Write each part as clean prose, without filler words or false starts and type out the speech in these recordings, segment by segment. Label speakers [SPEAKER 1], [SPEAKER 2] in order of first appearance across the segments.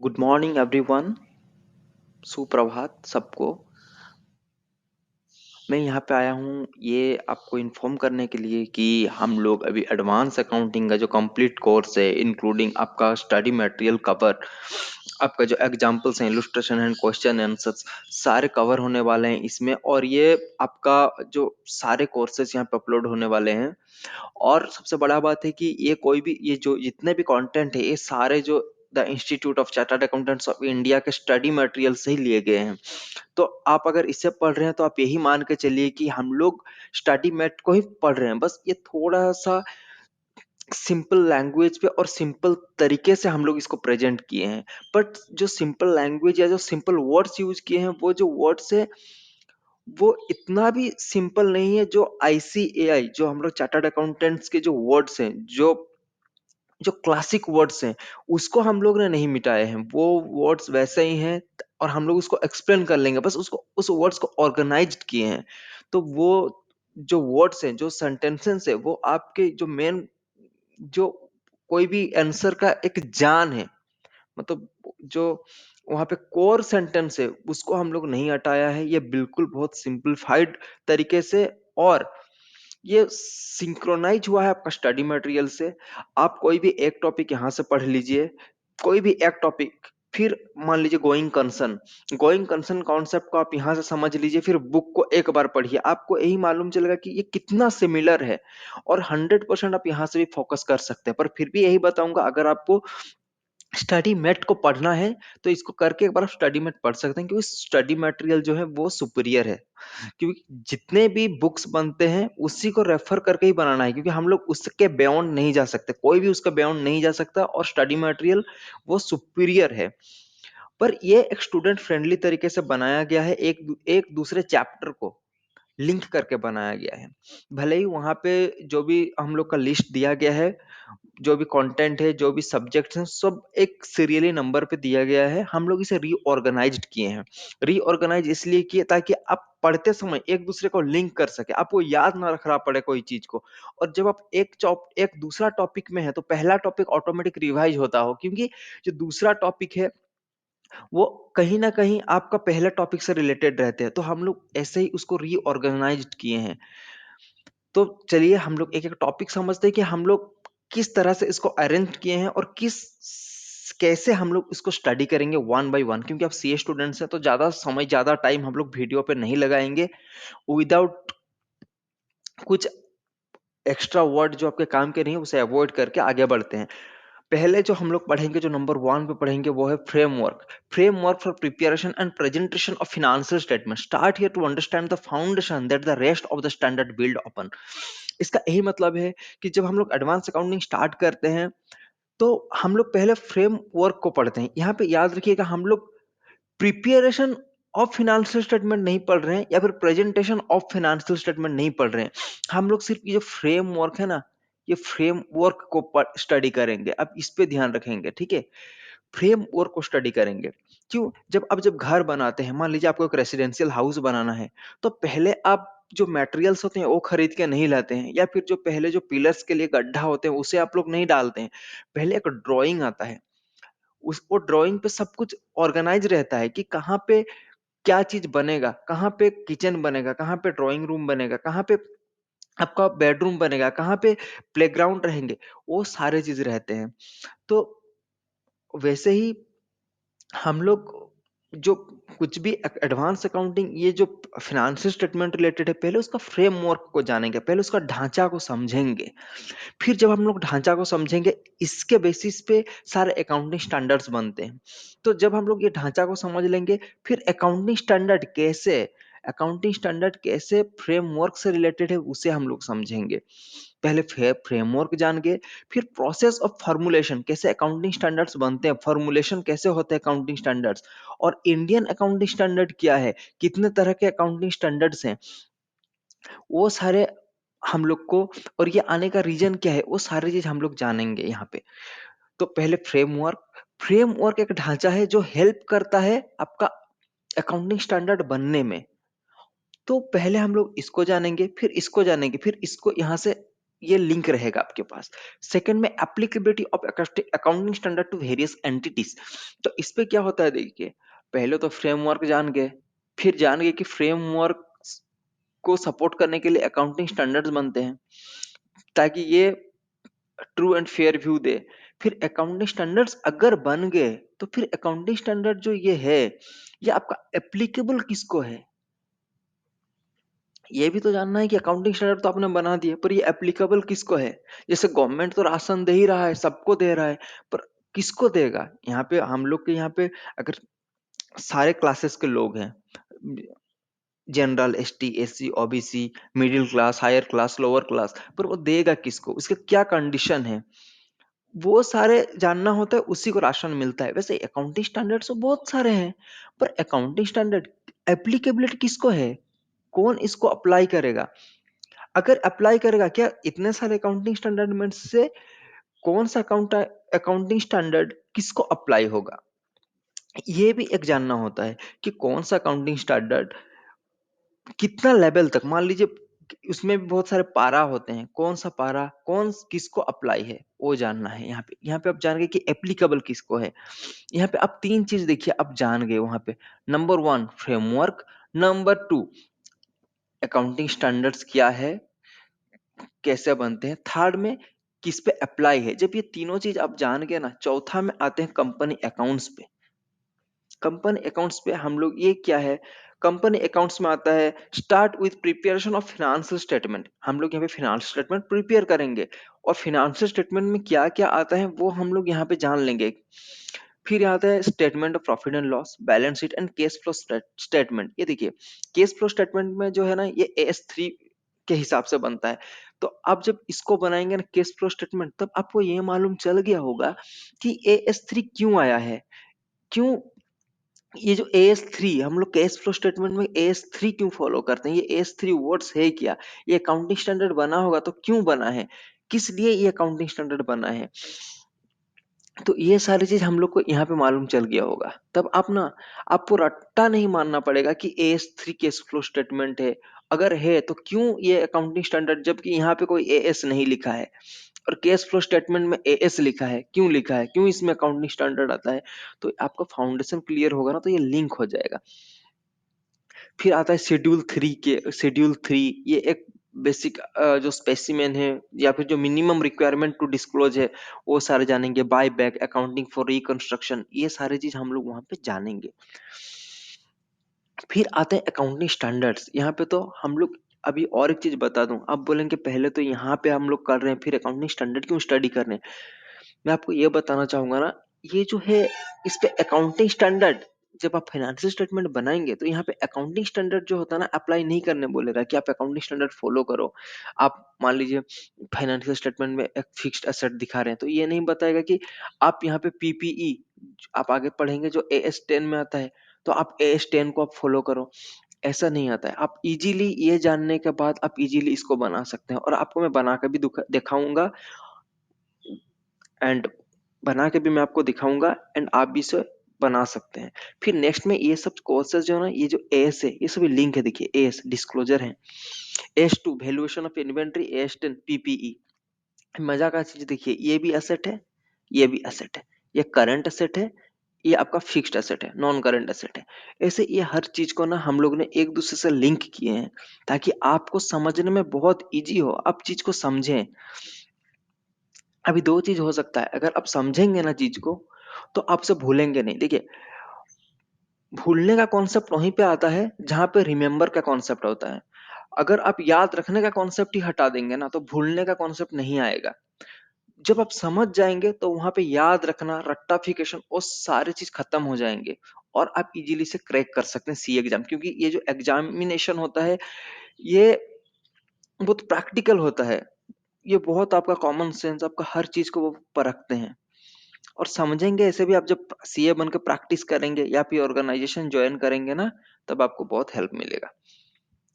[SPEAKER 1] Good morning everyone. सुप्रभात सबको। मैं यहाँ पे आया हूँ ये आपको इन्फॉर्म करने के लिए कि हम लोग अभी एडवांस अकाउंटिंग का जो कंप्लीट कोर्स है इंक्लूडिंग आपका स्टडी मटेरियल कवर, आपका जो एग्जांपल्स हैं, इलस्ट्रेशन एंड क्वेश्चन आंसर्स सारे कवर होने वाले हैं इसमें। और ये आपका जो सारे कोर्सेज यहाँ पे अपलोड होने वाले हैं। और सबसे बड़ा बात है कि ये कोई भी ये जो जितने भी कंटेंट है ये सारे जो the institute of chartered accountants of India के स्टडी मटेरियल से ही लिए गए हैं। तो आप अगर इससे पढ़ रहे हैं तो आप यही मान के चलिए कि हम लोग स्टडी मैट को ही पढ़ रहे हैं, बस ये थोड़ा सा सिंपल लैंग्वेज पे और सिंपल तरीके से हम लोग इसको प्रेजेंट किए हैं। बट जो सिंपल लैंग्वेज या जो सिंपल वर्ड्स यूज किए हैं वो जो वर्ड्स है वो इतना भी सिंपल नहीं है। जो आईसीएआई जो हम लोग चार्टर्ड अकाउंटेंट्स के जो वर्ड्स हैं, जो जो क्लासिक वर्ड्स हैं, उसको हम लोग ने नहीं मिटाए हैं। वो वर्ड्स वैसे ही हैं और हम लोग उसको एक्सप्लेन कर लेंगे, बस उसको उस वर्ड्स को ऑर्गेनाइज्ड किए हैं। तो वो जो वर्ड्स हैं, जो सेंटेंसेस है, वो आपके जो मेन जो कोई भी आंसर का एक जान है, मतलब जो वहां पे कोर सेंटेंस है उसको हम लोग नहीं हटाया है। ये बिल्कुल बहुत सिंपलीफाइड तरीके से और ये सिंक्रोनाइज हुआ है आपका स्टडी मटेरियल से। आप कोई भी एक टॉपिक यहाँ से पढ़ लीजिए, कोई भी एक टॉपिक, फिर मान लीजिए गोइंग कंसर्न कॉन्सेप्ट को आप यहाँ से समझ लीजिए, फिर बुक को एक बार पढ़िए, आपको यही मालूम चलेगा कि ये कितना सिमिलर है। और 100% आप यहाँ से भी फोकस कर सकते हैं। पर फिर भी यही बताऊंगा, अगर आपको स्टडी मेट को पढ़ना है तो इसको करके एक बार आप स्टडी मेट पढ़ सकते हैं, क्योंकि स्टडी मटेरियल जो है वो सुपीरियर है। क्योंकि जितने भी बुक्स बनते हैं उसी को रेफर करके ही बनाना है, क्योंकि हम लोग उसके बियॉन्ड नहीं जा सकते, कोई भी उसका बियॉन्ड नहीं जा सकता। और स्टडी मटेरियल वो सुपीरियर है। पर ये एक स्टूडेंट फ्रेंडली तरीके से बनाया गया है, एक दूसरे चैप्टर को लिंक करके बनाया गया है। भले ही वहां पे जो भी हम लोग का लिस्ट दिया गया है, जो भी कंटेंट है, जो भी सब्जेक्ट्स हैं, सब एक सीरियली नंबर पे दिया गया है। हम लोग इसे रीऑर्गेनाइज्ड किए हैं। रीऑर्गेनाइज इसलिए किए ताकि आप पढ़ते समय एक दूसरे को लिंक कर सके, आपको याद ना रखना पड़े कोई चीज को। और जब आप एक दूसरा टॉपिक में है तो पहला टॉपिक ऑटोमेटिक रिवाइज होता हो, क्योंकि जो दूसरा टॉपिक है वो कहीं ना कहीं आपका पहले टॉपिक से रिलेटेड रहते हैं। तो हम लोग ऐसे ही उसको रीऑर्गेनाइज्ड किए हैं। तो चलिए हम लोग एक एक टॉपिक समझते हैं कि हम लोग किस तरह से इसको अरेंज किए हैं और किस कैसे हम लोग इसको स्टडी करेंगे वन बाय वन। क्योंकि आप सीए स्टूडेंट्स हैं तो ज्यादा समय ज्यादा टाइम हम लोग वीडियो पे नहीं लगाएंगे। विदाउट कुछ एक्स्ट्रा वर्ड जो आपके काम के नहीं है उसे अवॉइड करके आगे बढ़ते हैं। पहले जो हम लोग पढ़ेंगे, जो नंबर वन पे पढ़ेंगे, वो है framework for preparation and presentation of financial statement. Start here to understand the foundation that the rest of the standard build upon. इसका यही मतलब है कि जब हम लोग एडवांस अकाउंटिंग स्टार्ट करते हैं तो हम लोग पहले फ्रेमवर्क को पढ़ते हैं। यहाँ पे याद रखिएगा, हम लोग प्रिपरेशन ऑफ फाइनेंशियल स्टेटमेंट नहीं पढ़ रहे हैं या फिर प्रेजेंटेशन ऑफ फाइनेंशियल स्टेटमेंट नहीं पढ़ रहे हैं। हम लोग सिर्फ ये जो फ्रेमवर्क है ना, ये फ्रेमवर्क को स्टडी करेंगे। अब इस पे ध्यान रखेंगे, ठीक है? फ्रेमवर्क को स्टडी करेंगे। क्यों? जब घर बनाते हैं, मान लीजिए आपको एक रेसिडेंशियल हाउस बनाना है, तो पहले आप जो मटेरियल्स होते हैं वो खरीद के नहीं लाते हैं, या फिर जो पहले जो पिलर्स के लिए गड्ढा होते हैं उसे आप लोग नहीं डालते हैं। पहले एक ड्राइंग आता है, उस वो ड्राइंग पे सब कुछ ऑर्गेनाइज रहता है कि कहाँ पे क्या चीज बनेगा, कहाँ पे किचन बनेगा, कहाँ पे ड्राइंग रूम बनेगा, कहाँ पे आपका बेडरूम बनेगा, कहाँ पे प्लेग्राउंड रहेंगे, वो सारे चीज रहते हैं। तो वैसे ही हम लोग जो कुछ भी एडवांस अकाउंटिंग, ये जो फाइनेंशियल स्टेटमेंट रिलेटेड है, पहले उसका फ्रेमवर्क को जानेंगे, पहले उसका ढांचा को समझेंगे। फिर जब हम लोग ढांचा को समझेंगे, इसके बेसिस पे सारे अकाउंटिंग स्टैंडर्ड्स बनते हैं। तो जब हम लोग ये ढांचा को समझ लेंगे, फिर अकाउंटिंग स्टैंडर्ड कैसे फ्रेमवर्क से रिलेटेड है उसे हम लोग समझेंगे। पहले फ्रेमवर्क जान गए, फिर प्रोसेस ऑफ फॉर्मुलेशन, कैसे अकाउंटिंग स्टैंडर्ड्स बनते हैं, फॉर्मुलेशन कैसे होते हैं अकाउंटिंग स्टैंडर्ड्स, और इंडियन अकाउंटिंग स्टैंडर्ड क्या है, कितने तरह के अकाउंटिंग स्टैंडर्ड्स हैं, वो सारे हम लोग को, और ये आने का रीजन क्या है, वो सारी चीज हम लोग जानेंगे यहाँ पे। तो पहले फ्रेमवर्क एक ढांचा है जो हेल्प करता है आपका अकाउंटिंग स्टैंडर्ड बनने में। तो पहले हम लोग इसको जानेंगे, फिर इसको जानेंगे, फिर इसको यहाँ से ये लिंक रहेगा आपके पास। सेकंड में applicability of accounting standard to various entities. तो इस पे क्या होता है देखिए, पहले तो फ्रेमवर्क जान गए, फिर जान गए कि फ्रेमवर्क को सपोर्ट करने के लिए अकाउंटिंग स्टैंडर्ड्स बनते हैं ताकि ये ट्रू एंड फेयर व्यू दे। फिर अकाउंटिंग स्टैंडर्ड्स अगर बन गए तो फिर अकाउंटिंग स्टैंडर्ड जो ये है, ये आपका एप्लीकेबल किसको है, ये भी तो जानना है कि अकाउंटिंग स्टैंडर्ड तो आपने बना दिया पर ये एप्लीकेबल किसको है। जैसे गवर्नमेंट तो राशन दे ही रहा है, सबको दे रहा है, पर किसको देगा। यहाँ पे हम लोग के यहाँ पे अगर सारे क्लासेस के लोग हैं, general, ST, SC, OBC, middle class, higher class, lower class, पर वो देगा किसको, उसके क्या कंडीशन है, वो सारे जानना होता है, उसी को राशन मिलता है। वैसे अकाउंटिंग स्टैंडर्ड्स तो बहुत सारे हैं, पर अकाउंटिंग स्टैंडर्ड एप्लीकेबिलिटी किसको है, कौन इसको अप्लाई करेगा। अगर अप्लाई करेगा, क्या इतने सारे अकाउंटिंग स्टैंडर्ड में से कौन सा अकाउंटिंग स्टैंडर्ड किसको अप्लाई होगा, ये भी एक जानना होता है कि कौन सा अकाउंटिंग स्टैंडर्ड कितना लेवल तक। मान लीजिए उसमें भी बहुत सारे पारा होते हैं, कौन सा पारा कौन किसको अप्लाई है वो जानना है। यहाँ पे आप जान गए कि एप्लीकेबल किसको है। यहाँ पे आप तीन चीज देखिए, आप जान गए वहां पे। Number one framework, number two accounting standards क्या है, कैसे बनते हैं, थर्ड में किस पे अप्लाई है। जब ये तीनों चीज आप जान गए ना, चौथा में आते हैं कंपनी अकाउंट्स पे। कंपनी अकाउंट्स पे हम लोग, ये क्या है, कंपनी अकाउंट्स में आता है start with preparation of financial statement. हम लोग यहाँ पे फाइनेंशियल स्टेटमेंट प्रिपेयर करेंगे, और फाइनेंशियल स्टेटमेंट में क्या क्या आता है वो हम लोग यहाँ पे जान लेंगे। फिर आता है statement of profit and loss, balance sheet and cash flow statement. ये देखिए कैश फ्लो स्टेटमेंट में जो है ना, ये AS3 के हिसाब से बनता है। तो आप जब इसको बनाएंगे ना कैश फ्लो स्टेटमेंट, तब आपको ये मालूम चल गया होगा कि AS3 क्यों आया है, क्यों ये जो AS3 हम लोग कैश फ्लो स्टेटमेंट में AS3 क्यों फॉलो करते हैं, ये AS3 वर्ड्स है क्या, ये अकाउंटिंग स्टैंडर्ड बना होगा तो क्यों बना है, किस लिए ये अकाउंटिंग स्टैंडर्ड बना है। तो ये सारी चीज हम लोग को यहाँ पे मालूम चल गया होगा। तब आप ना, आपको रट्टा नहीं मानना पड़ेगा कि AS3 कैश फ्लो स्टेटमेंट है, अगर है तो क्यों ये अकाउंटिंग स्टैंडर्ड, जबकि यहाँ पे कोई AS नहीं लिखा है और कैश फ्लो स्टेटमेंट में AS लिखा है, क्यों लिखा है, क्यों इसमें अकाउंटिंग स्टैंडर्ड आता है। तो आपका फाउंडेशन क्लियर होगा ना, तो ये लिंक हो जाएगा। फिर आता है शेड्यूल 3, ये एक बेसिक जो स्पेसिमेन है या फिर जो मिनिमम रिक्वायरमेंट टू डिस्क्लोज है, वो सारे जानेंगे। Buy back, accounting for reconstruction, ये सारी चीज हम लोग वहां पे जानेंगे। फिर आते हैं अकाउंटिंग स्टैंडर्ड्स। यहाँ पे तो हम लोग, अभी और एक चीज बता दूं, आप बोलेंगे पहले तो यहाँ पे हम लोग कर रहे हैं, फिर अकाउंटिंग स्टैंडर्ड क्यों स्टडी कर रहे हैं। मैं आपको ये बताना चाहूंगा ना, ये जो है इस पे अकाउंटिंग स्टैंडर्ड, जब आप फाइनेंशियल स्टेटमेंट बनाएंगे तो यहाँ पे अकाउंटिंग स्टैंडर्ड जो होता है ना, अप्लाई नहीं करने बोलेगा कि आप अकाउंटिंग स्टैंडर्ड फॉलो करो। आप मान लीजिए फाइनेंशियल स्टेटमेंट में एक फिक्स्ड एसेट दिखा रहे हैं, तो ये नहीं बताएगा कि आप यहाँ पे PPE, आप आगे पढ़ेंगे जो AS10 में आता है, तो आप AS10 को आप फॉलो करो, ऐसा नहीं आता है। आप इजीली ये जानने के बाद आप इजीली इसको बना सकते हैं, और आपको मैं बना के भी दिखाऊंगा, एंड बना के भी मैं आपको दिखाऊंगा, एंड आप भी इसे बना सकते हैं। फिर नेक्स्ट में ये सब कोर्सेज जो है ना, ये जो एस है, ये सभी लिंक है। देखिए एस डिस्क्लोजर है, S2 valuation of inventory, AS10 PPE। मजा का चीज देखिए, ये भी एसेट है, ये भी एसेट है, ये करंट एसेट है, ये आपका फिक्स्ड एसेट है, नॉन करंट एसेट है। ऐसे ये हर चीज को ना हम लोग ने एक दूसरे से लिंक किए हैं ताकि आपको समझने में बहुत इजी हो, आप चीज को समझें। अभी दो चीज हो सकता है, अगर आप समझेंगे ना चीज को तो आपसे भूलेंगे नहीं। देखिए भूलने का कॉन्सेप्ट वहीं पे आता है जहां पे रिमेम्बर का कॉन्सेप्ट होता है। अगर आप याद रखने का कॉन्सेप्ट ही हटा देंगे ना, तो भूलने का कॉन्सेप्ट नहीं आएगा। जब आप समझ जाएंगे तो वहां पे याद रखना, रट्टाफिकेशन और सारी चीज खत्म हो जाएंगे, और आप इजीली से क्रैक कर सकते हैं सी एग्जाम। क्योंकि ये जो एग्जामिनेशन होता है, ये बहुत प्रैक्टिकल होता है, ये बहुत आपका कॉमन सेंस, आपका हर चीज को वो परखते हैं और समझेंगे। ऐसे भी आप जब CA बन के प्रैक्टिस करेंगे या फिर ऑर्गेनाइजेशन ज्वाइन करेंगे ना, तब आपको बहुत हेल्प मिलेगा।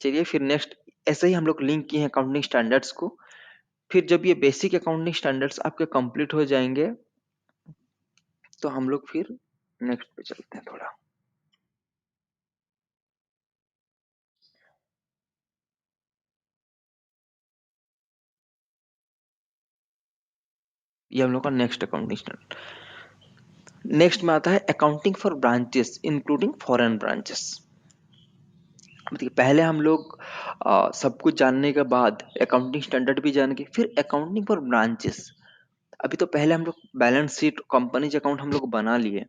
[SPEAKER 1] चलिए फिर नेक्स्ट, ऐसे ही हम लोग लिंक किए हैं अकाउंटिंग स्टैंडर्ड्स को। फिर जब ये बेसिक अकाउंटिंग स्टैंडर्ड्स आपके कंप्लीट हो जाएंगे, तो हम लोग फिर नेक्स्ट पे चलते हैं थोड़ा। ये हम लोग का नेक्स्ट अकाउंटिंग स्टैंडर्ड। नेक्स्ट में आता है accounting for branches including foreign branches. देखिए पहले हम लोग सब कुछ जानने के बाद अकाउंटिंग स्टैंडर्ड भी जान के फिर अकाउंटिंग फॉर ब्रांचेस। अभी तो पहले हम लोग बैलेंस शीट कंपनीज अकाउंट हम लोग बना लिए,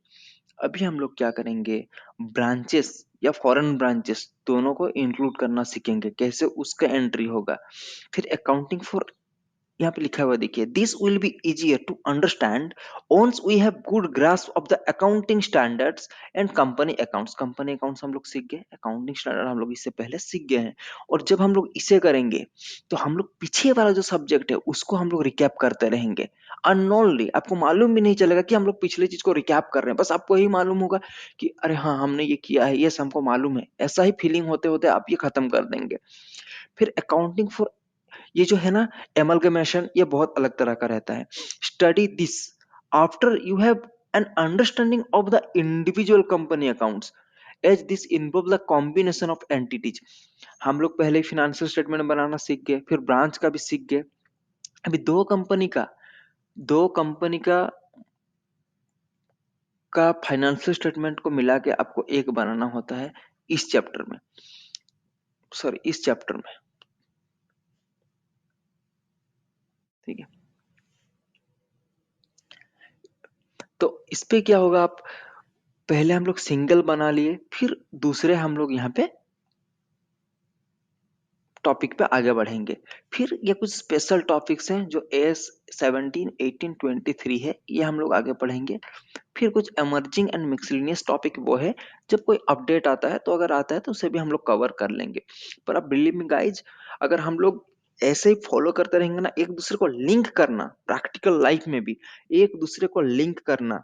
[SPEAKER 1] अभी हम लोग क्या करेंगे, ब्रांचेस या फॉरेन ब्रांचेस दोनों को इंक्लूड करना सीखेंगे, कैसे उसका एंट्री होगा। फिर अकाउंटिंग फॉर, यहाँ पे लिखा हुआ देखिए, this will be easier to understand once we have good grasp of the accounting standards and company accounts। Company accounts हम लोग सीख गए, अकाउंटिंग स्टैंडर्ड हम लोग इससे पहले सीख गए हैं। और जब हम लोग इसे करेंगे तो हम लोग पीछे वाला जो सब्जेक्ट है उसको हम लोग रिकैप करते रहेंगे अननोनली। आपको मालूम भी नहीं चलेगा कि हम लोग पिछले चीज को रिकैप कर रहे हैं, बस आपको यही मालूम होगा कि अरे हाँ हमने ये किया है, ये हमको मालूम है, ऐसा ही फीलिंग होते होते आप ये खत्म कर देंगे। फिर अकाउंटिंग फॉर, ये जो है ना एमलगमेशन, ये बहुत अलग तरह का रहता है। Study this after you have an understanding of the individual company accounts as this involve the combination of entities. हम लोग पहले फिनेंशियल स्टेटमेंट बनाना सीख गए, फिर ब्रांच का भी सीख गए। अभी दो कंपनी का फाइनेंशियल स्टेटमेंट को मिला के आपको एक बनाना होता है इस चैप्टर में, सॉरी इस चैप्टर में, ठीक है। तो इस पे क्या होगा, आप पहले हम लोग सिंगल बना लिए, फिर दूसरे हम लोग यहाँ पे टॉपिक पे आगे बढ़ेंगे। फिर ये कुछ स्पेशल टॉपिक्स हैं जो एस 17, 18, 23 है, ये हम लोग आगे पढ़ेंगे। फिर कुछ एमर्जिंग एंड मिक्सलिनियस टॉपिक वो है जब कोई अपडेट आता है, तो अगर आता है तो उसे भी हम लोग कवर कर लेंगे। पर अब बिलीव मी गाइज, अगर हम लोग ऐसे ही फॉलो करते रहेंगे ना, एक दूसरे को लिंक करना, प्रैक्टिकल लाइफ में भी एक दूसरे को लिंक करना,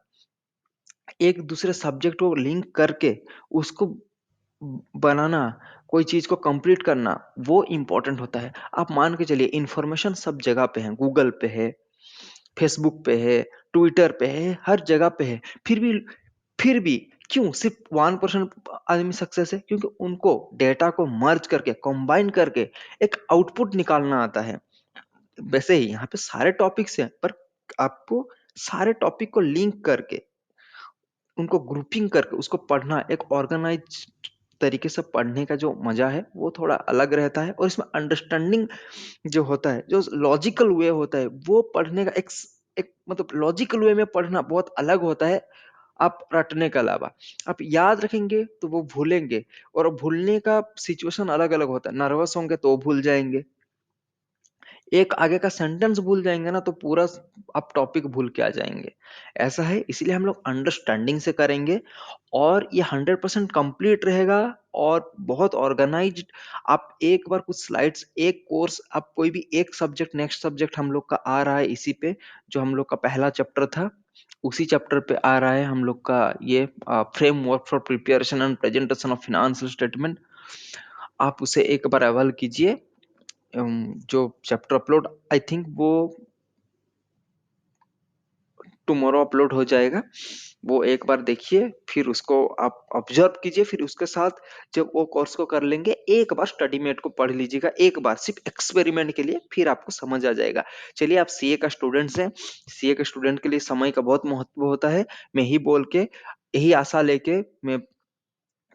[SPEAKER 1] एक दूसरे सब्जेक्ट को लिंक करके उसको बनाना, कोई चीज को कंप्लीट करना, वो इंपॉर्टेंट होता है। आप मान के चलिए इंफॉर्मेशन सब जगह पे है, गूगल पे है, फेसबुक पे है, ट्विटर पे है, हर जगह पे है। फिर भी क्यों सिर्फ 1% आदमी सक्सेस है, क्योंकि उनको डेटा को मर्ज करके कंबाइन करके एक आउटपुट निकालना आता है। वैसे ही यहाँ पे सारे टॉपिक्स हैं, पर आपको सारे टॉपिक को लिंक करके, उनको ग्रुपिंग करके उसको पढ़ना, एक ऑर्गेनाइज तरीके से पढ़ने का जो मजा है वो थोड़ा अलग रहता है। और इसमें अंडरस्टैंडिंग जो होता है, जो लॉजिकल वे होता है, वो पढ़ने का एक मतलब लॉजिकल वे में पढ़ना बहुत अलग होता है। आप रटने के अलावा आप याद रखेंगे तो वो भूलेंगे, और भूलने का सिचुएशन अलग अलग होता है। नर्वस होंगे तो भूल जाएंगे, एक आगे का सेंटेंस भूल जाएंगे ना तो पूरा आप टॉपिक भूल के आ जाएंगे। ऐसा है, इसलिए हम लोग अंडरस्टैंडिंग से करेंगे और ये 100% कंप्लीट रहेगा और बहुत ऑर्गेनाइज्ड। आप एक बार कुछ स्लाइड्स, एक कोर्स, आप कोई भी एक सब्जेक्ट, नेक्स्ट सब्जेक्ट हम लोग का आ रहा है इसी पे, जो हम लोग का पहला चैप्टर था उसी चैप्टर पे आ रहा है हम लोग का ये framework for preparation and presentation of financial statement. आप उसे एक बार अवल कीजिए। जो चैप्टर अपलोड, आई थिंक वो टुमारो अपलोड हो जाएगा, वो एक बार देखिए, फिर उसको आप ऑब्जर्व कीजिए, फिर उसके साथ जब वो कोर्स को कर लेंगे एक बार स्टडी मेट को पढ़ लीजिएगा, एक बार सिर्फ एक्सपेरिमेंट के लिए, फिर आपको समझ आ जाएगा। चलिए, आप सीए का स्टूडेंट्स हैं, सीए के स्टूडेंट के लिए समय का बहुत महत्व होता है। मैं ही बोल के, यही आशा लेके मैं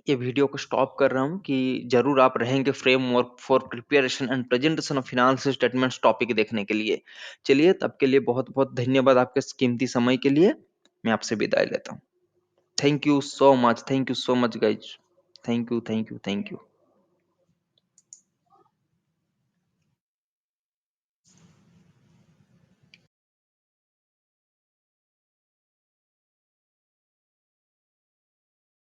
[SPEAKER 1] ये वीडियो को स्टॉप कर रहा हूँ कि जरूर आप रहेंगे framework for preparation and presentation of financial statements topic देखने के लिए। चलिए, तब के लिए बहुत बहुत धन्यवाद आपके इस कीमती समय के लिए। मैं आपसे विदाई लेता हूँ। Thank you so much, thank you so much guys. Thank you, thank you, thank you.